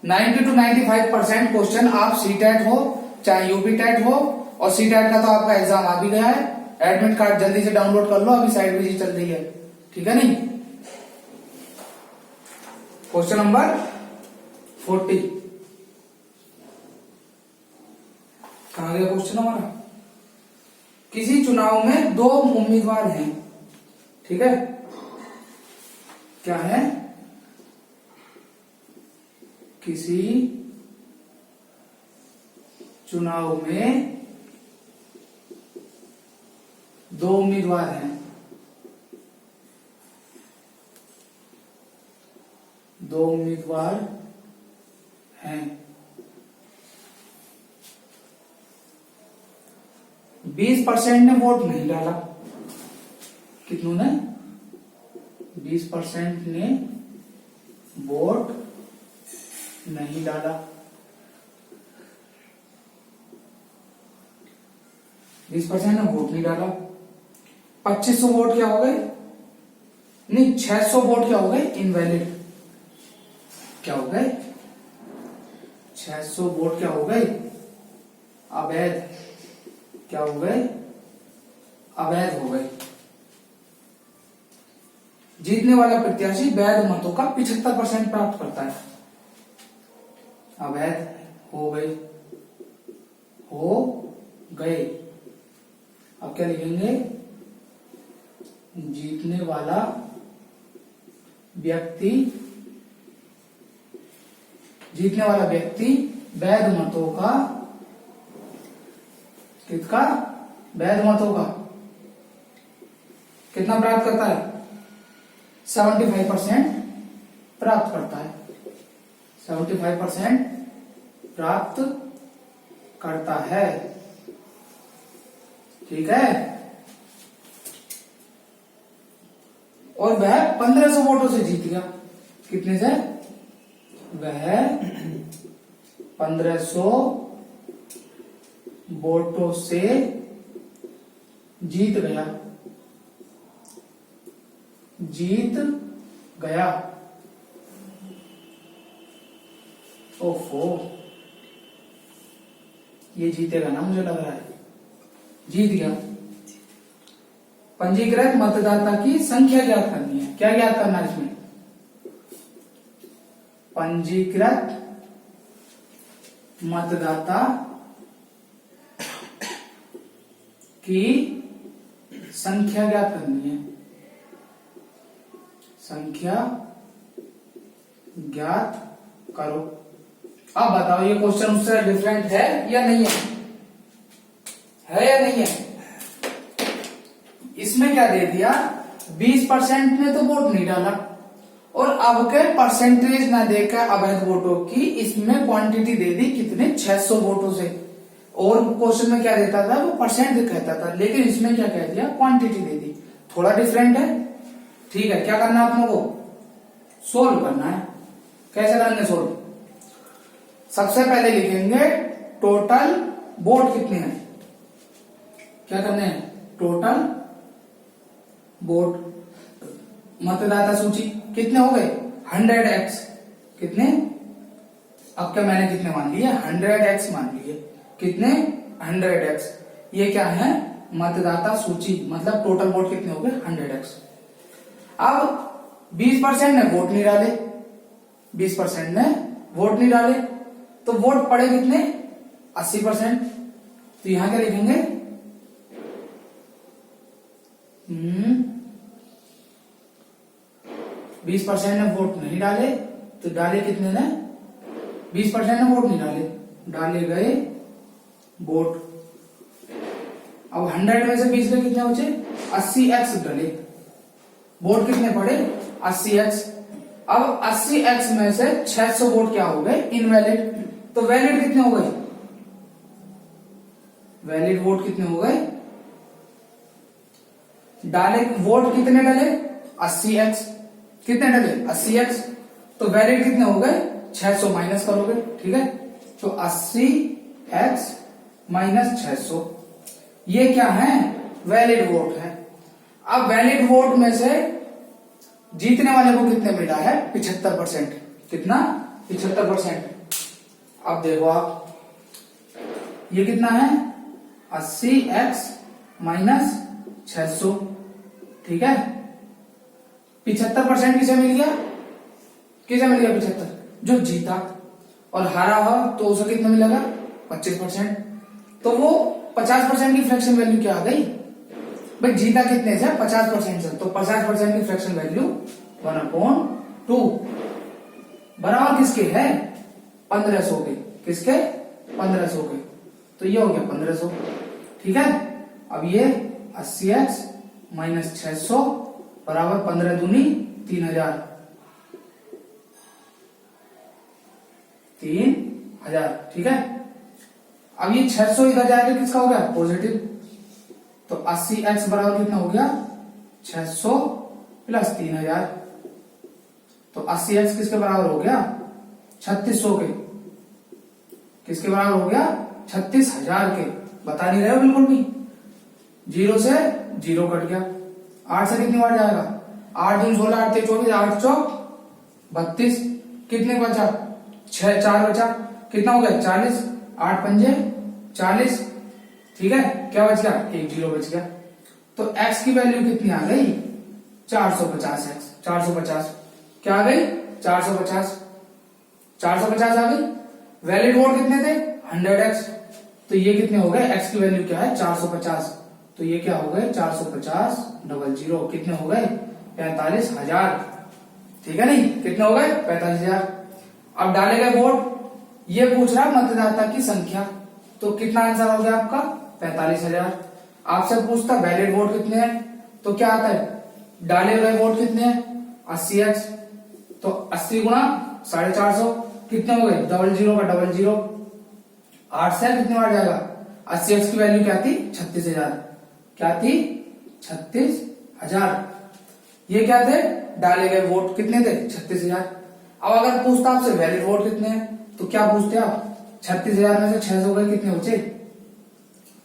90 to 95% क्वेश्चन आप सीटेट हो चाहे यूपी टेट हो, और सीटेट का तो आपका एग्जाम आ भी गया है। एडमिट कार्ड जल्दी से डाउनलोड कर लो, अभी साइट विजिट चल रही है, ठीक है नहीं। क्वेश्चन नंबर 40 कहा गया क्वेश्चन हमारा? किसी चुनाव में 2 उम्मीदवार हैं, ठीक है। क्या है? किसी चुनाव में 2 उम्मीदवार हैं, 2 उम्मीदवार हैं। 20% ने वोट नहीं डाला। कितनों ने? 20% ने वोट नहीं डाला। 20% ने वोट नहीं डाला। 2500 वोट क्या हो गए? नहीं, 600 वोट क्या हो गए? इनवैलिड। क्या हो गए? 600 वोट क्या हो गए? अवैध। क्या हो गए? अवैध हो गए। जीतने वाला प्रत्याशी वैध मतों का 75% प्राप्त करता है। अवैध हो गए, हो गए। अब क्या लिखेंगे? जीतने वाला व्यक्ति, जीतने वाला व्यक्ति वैध मतों का, किसका? वैध मतों का कितना प्राप्त करता है? 75% प्राप्त करता है। 75% प्राप्त करता है, ठीक है। और वह 1500 वोटों से जीत गया। कितने से? वह 1500 वोटों से जीत गया। जीत गया। ओफो, ये जीतेगा ना, मुझे लग रहा है। जीत गया। पंजीकृत मतदाता की संख्या ज्ञात करनी है। क्या ज्ञात करना है इसमें? पंजीकृत मतदाता की संख्या ज्ञात करनी है। संख्या ज्ञात करो। अब बताओ ये क्वेश्चन उससे डिफरेंट है या नहीं है? है या नहीं है? इसमें क्या दे दिया? 20% ने तो वोट नहीं डाला, और अब के परसेंटेज ना देकर अवैध वोटों की इसमें क्वांटिटी दे दी। कितने? 600 वोटों से। और क्वेश्चन में क्या देता था? वो परसेंट कहता था, लेकिन इसमें क्या कह दिया? क्वांटिटी दे दी। थोड़ा डिफरेंट है, ठीक है। क्या करना है आप लोगों को? सोल्व करना है। कैसे करेंगे सोल्व? सबसे पहले लिखेंगे टोटल वोट कितने हैं। क्या करने हैं? टोटल वोट, मतदाता सूची कितने हो गए? 100x। कितने? अब क्या मैंने कितने मान लिए? 100x मान लिए। कितने? 100x। ये क्या है? मतदाता सूची, मतलब टोटल वोट कितने हो गए? 100x। अब 20% ने वोट नहीं डाले, 20% ने वोट नहीं डाले, तो वोट पड़े कितने? 80%। तो यहां क्या लिखेंगे? 20% ने वोट नहीं डाले, तो डाले कितने ने? 20% ने वोट नहीं डाले, डाले गए वोट। अब 100 में से 20 में कितने बचे? 80x डले। वोट कितने पड़े? 80x। अब 80x में से 600 वोट क्या हो गए? इनवैलिड। तो वैलिड कितने हो गए? वैलिड वोट कितने हो गए? डाले वोट कितने डले? 80x। कितने डले? 80x। तो वैलिड कितने हो गए? 600 माइनस करोगे, ठीक है। तो 80x माइनस 600, ये क्या है? वैलिड वोट है। अब वैलिड वोट में से जीतने वाले को कितने मिला है? 75%। कितना? 75%। अब देखो आप, ये कितना है? 80x माइनस 600, ठीक है। 75% किसे मिल गया? किसे मिल गया 75? जो जीता। और हारा हो तो उसे कितना मिलेगा? 25%। तो वो 50% की फ्रैक्शन वैल्यू क्या आ गई? भाई जीता कितने से? 50% से, तो 50% की फ्रैक्शन वैल्यू 1/2 बराबर किसके है? 1500 के। किसके? 1500 के। तो ये हो गया 1500, ठीक है। अब ये 80x माइनस 600 बराबर 15 दूनी 3000, 3000, ठीक है। अब ये 600 इधर जाके किसका हो गया? पॉजिटिव। तो 80x बराबर कितना हो गया? 600 प्लस 3000। तो 80x किसके बराबर हो गया? 3600 के। किसके बराबर हो गया? 36,000 के। बता नहीं रहे हो बिल्कुल भी। 0 से 0 कट गया। 8 से कितनी बार जाएगा? 8 दूनी 16, 8 तेईस 24, 8 चौक 32। कितने बचा? 6 4 बचा। कितना हो गया? 40। 8 पंजे 40, ठीक है। क्या बच गया? 1 0 बच गया। तो x की वैल्यू कितनी आ गई? 450x। 450 क्या आ गई? 450। 450 आ गई। वैलिड वोट कितने थे? 100x। तो ये कितने हो गए? x की वैल्यू क्या है? 450। तो ये क्या हो गए? 450 00 कितने हो गए? 45,000, ठीक है। नहीं कितने हो गए? 45,000। अब डाले गए वोट, ये पूछ रहा मतदाता की संख्या, तो कितना आंसर हो गया आपका? 45,000। आपसे पूछता वैलिड वोट कितने हैं, तो क्या आता है? डाले गए वोट कितने हैं? 80x। तो 80 गुणा 450 कितने हो गए? 00 का 00। 8 से कितने बार जाएगा? 80x की वैल्यू क्या थी? 36,000। क्या थी? 36,000। ये क्या थे? डाले गए वोट कितने थे? 36,000। अब अगर पूछता आपसे वैलिड वोट कितने हैं, तो क्या पूछते आप? 36,000 में से 600 गए, कितने बचे?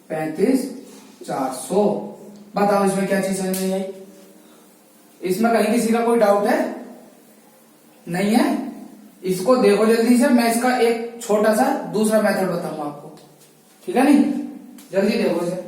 35,400। बताओ इसमें क्या चीज समझ नहीं आई? इसमें कहीं किसी का कोई डाउट है? नहीं है? इसको देखो जल्दी से, मैं इसका एक छोटा सा दूसरा मेथड बताऊंगा आपको, ठीक है। नहीं जल्दी देखो इसे।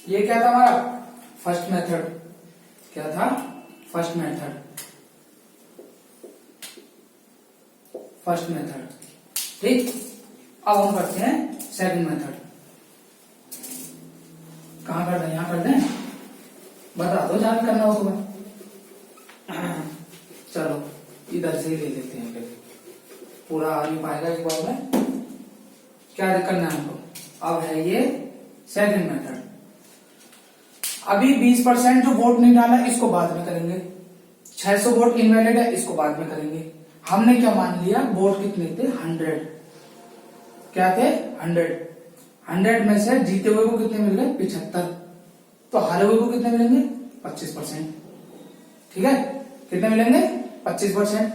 ये क्या था हमारा? First method. क्या था? First method. फर्स्ट मेथड, ठीक। अब हम करते हैं सेकंड मेथड। कहां कर दें? यहां कर दें? बता दो जहां भी करना हो तुम्हें। चलो इधर से ही ले लेते हैं, फिर पूरा आ नहीं पाएगा एक बार में। क्या करना है हमको? अब है ये सेकंड मेथड। अभी 20% जो वोट नहीं डाला इसको बाद में करेंगे। 600 वोट इनवैलिड है, इसको बाद में करेंगे। हमने क्या मान लिया? वोट कितने थे? 100। क्या थे? 100। 100 में से जीते हुए को कितने मिल गए? 75। तो हारे हुए को कितने मिलेंगे? 25%, ठीक है। कितने मिलेंगे? 25%।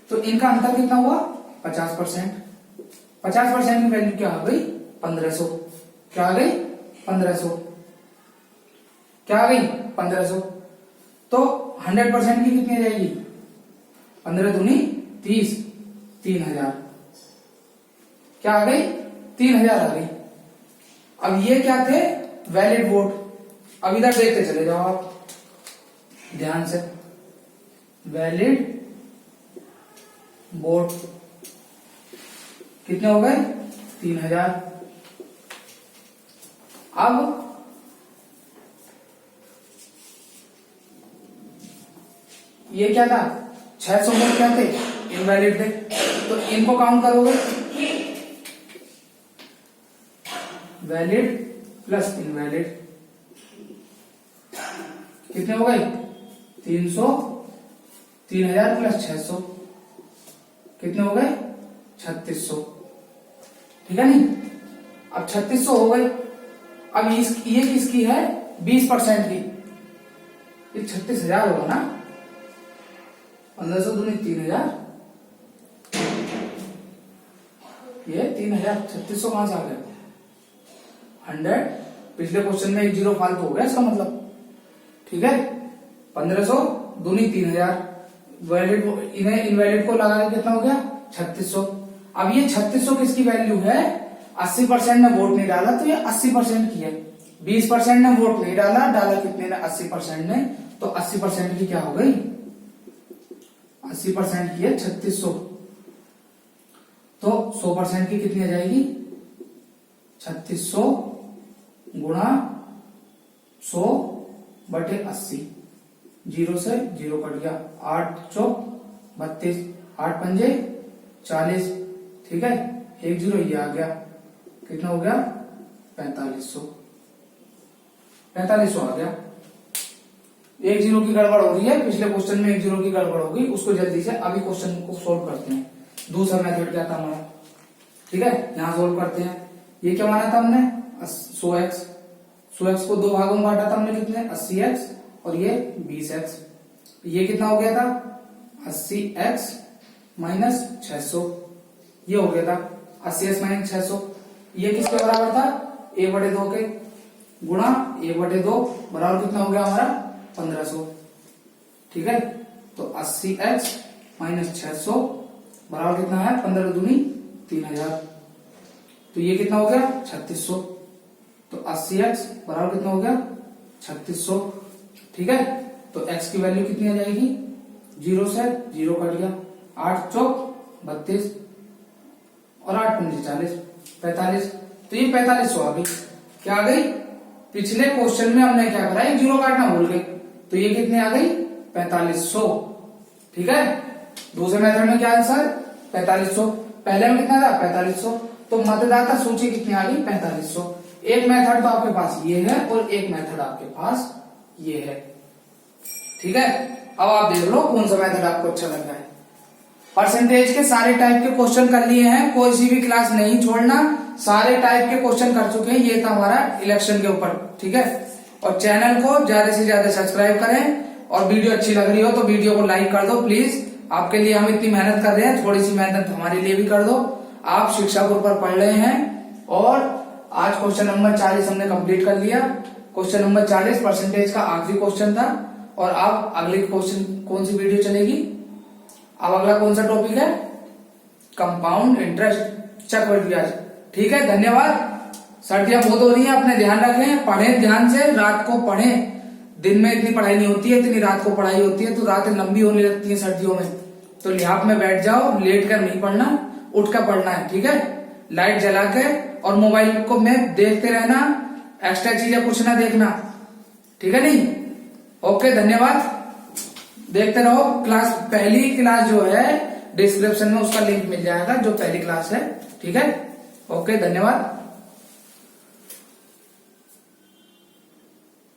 तो इनका अंतर कितना हुआ? 50%। 50% की वैल्यू क्या हो गई? 1500। क्या आ गई? 1500। क्या आ गई? 1500। तो 100% की कितनी आ जाएगी? 15 दूनी 30, 3000। क्या आ गई? 3000 आ गई। अब ये क्या थे? Valid vote. अब इधर देखते चले जाओ आप ध्यान से। वैलिड वोट कितने हो गए? 3000। अब ये क्या था? 600 वोट क्या थे? इनवैलिड थे। तो इनको काउंट करोगे, वैलिड प्लस इनवैलिड कितने हो गए? 300। 3000 प्लस 600 कितने हो गए? 3600। ठीक है नहीं? अब 3600 हो गए। अब ये किसकी है? 20% की। ये 36,000 होगा ना? 1500 दूनी 3000, ये 3000। 3600 कहां से आ गया? 100। पिछले क्वेश्चन में 1 0 फालतू हो गया इसका मतलब। ठीक है? 1500 दूनी 3000, वैलिड इन्हें इनवैलिड को लगा के कितना हो गया? 3600। अब ये 3600 किसकी वैल्यू है? 80% ने वोट नहीं डाला तो ये 80% की है। 20% ने वोट नहीं डाला, डाला कितने ने? 80% ने। तो 80% की क्या हो गई? 80% की है 3600। तो 100% की कितनी आ जाएगी? 3600 गुणा 100 बटे 80। 0 से 0 कट गया। 8 चौक 32, 8 पंजे 40। ठीक है? 1 0 ये आ गया। कितना हो गया? 4500। 4500 आ गया। 1 0 की गड़बड़ हो रही है। पिछले क्वेश्चन में 1 0 की गड़बड़ होगी, उसको जल्दी से अभी क्वेश्चन को सोल्व करते हैं। दूसरा मेथड क्या था हमारा? ठीक है, यहां सोल्व करते हैं। ये क्या माना था हमने? 100x। 100x को 2 भागों में बांटा था हमने। कितने? 80x और ये 20x। ये कितना हो गया था? 80x minus 600। ये हो गया था 80x माइनस 600। ये किसके बराबर था? a/2 के गुणा a/2 बराबर कितना हो गया हमारा? 1500। ठीक है? तो 80x माइनस 600 बराबर कितना है? 15 दूनी 3000। तो ये कितना हो गया? 3600। तो 80x बराबर कितना हो गया? 3600। ठीक है? तो x की वैल्यू कितनी आ जाएगी? 0 से 0 कट गया। 8 चौक 32 और 8 पंजे 40, 45। तो ये 4500 आ गई। क्या आ गई? पिछले क्वेश्चन में हमने क्या करा? 1 0 काटना भूल गए। तो ये कितने आ गई? 4500। ठीक है? दूसरे मेथड में क्या आंसर? 4500। पहले में कितना था? 4500। तो मतदाता सूची कितनी आ गई? 4500। एक मेथड तो आपके पास ये है और एक मेथड आपके पास ये है। ठीक है? अब आप देख लो कौन सा मेथड आपको अच्छा लग रहा है। परसेंटेज के सारे टाइप के क्वेश्चन कर लिए हैं, कोई सी भी क्लास नहीं छोड़ना। सारे टाइप के क्वेश्चन कर चुके हैं। ये था हमारा इलेक्शन के ऊपर। ठीक है? और चैनल को ज्यादा से ज्यादा सब्सक्राइब करें, और वीडियो अच्छी लग रही हो तो वीडियो को लाइक कर दो प्लीज। आपके लिए हम इतनी मेहनत कर रहे हैं, थोड़ी सी मेहनत हमारे लिए भी कर दो। आप शिक्षापुर पर पढ़ रहे हैं और आज क्वेश्चन नंबर 40 हमने कंप्लीट कर लिया। क्वेश्चन नंबर 40 परसेंटेज का आखिरी क्वेश्चन था। और अब अगले क्वेश्चन कौन सी वीडियो चलेगी? अब अगला कौन सा टॉपिक है? कंपाउंड इंटरेस्ट, चक्रवृद्धि ब्याज। ठीक है? धन्यवाद। सर्दियां बहुत हो रही हैं, अपने ध्यान रखें, पढ़ें ध्यान से, रात को पढ़ें। दिन में इतनी पढ़ाई नहीं होती है, इतनी रात को पढ़ाई होती है, तो रातें लंबी होने लगती है सर्दियों में। तो लिहाफ में बैठ जाओ, लेट कर नहीं पढ़ना, उठ कर पढ़ना है। ठीक है? लाइट जला के और मोबाइल को में देखते रहना, एक्स्ट्रा चीजें कुछ ना देखना। ठीक है नहीं? ओके, धन्यवाद। देखते रहो क्लास। पहली क्लास जो है डिस्क्रिप्शन में उसका लिंक मिल जाएगा, जो पहली क्लास है। ठीक है? ओके, धन्यवाद।